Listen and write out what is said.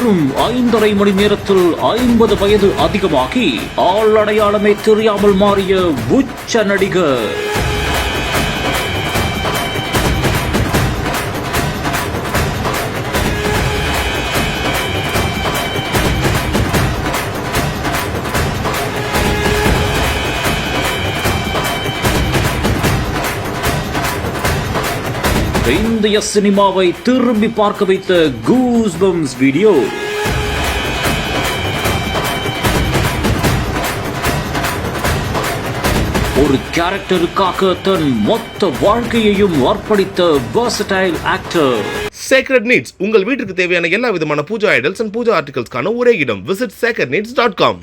வெறும் 5.5 மணி நேரத்தில் 50 வயது அதிகமாகி ஆள் அடையாளமே தெரியாமல் மாறிய உச்ச நடிகர். இந்திய சினிமாவை திரும்பி பார்க்க வைத்த கூஸ்பம்ஸ் வீடியோ. ஒரு கேரக்டருக்காக தன் மொத்த வாழ்க்கையையும் அர்ப்பணித்த versatile ஆக்டர். Sacred Needs உங்கள் வீட்டுக்கு தேவையான எல்லா விதமான பூஜா ஐடல்ஸ் அண்ட் பூஜா ஆர்டிகல்ஸ்க்கான ஒரே இடம். Visit sacredneeds.com.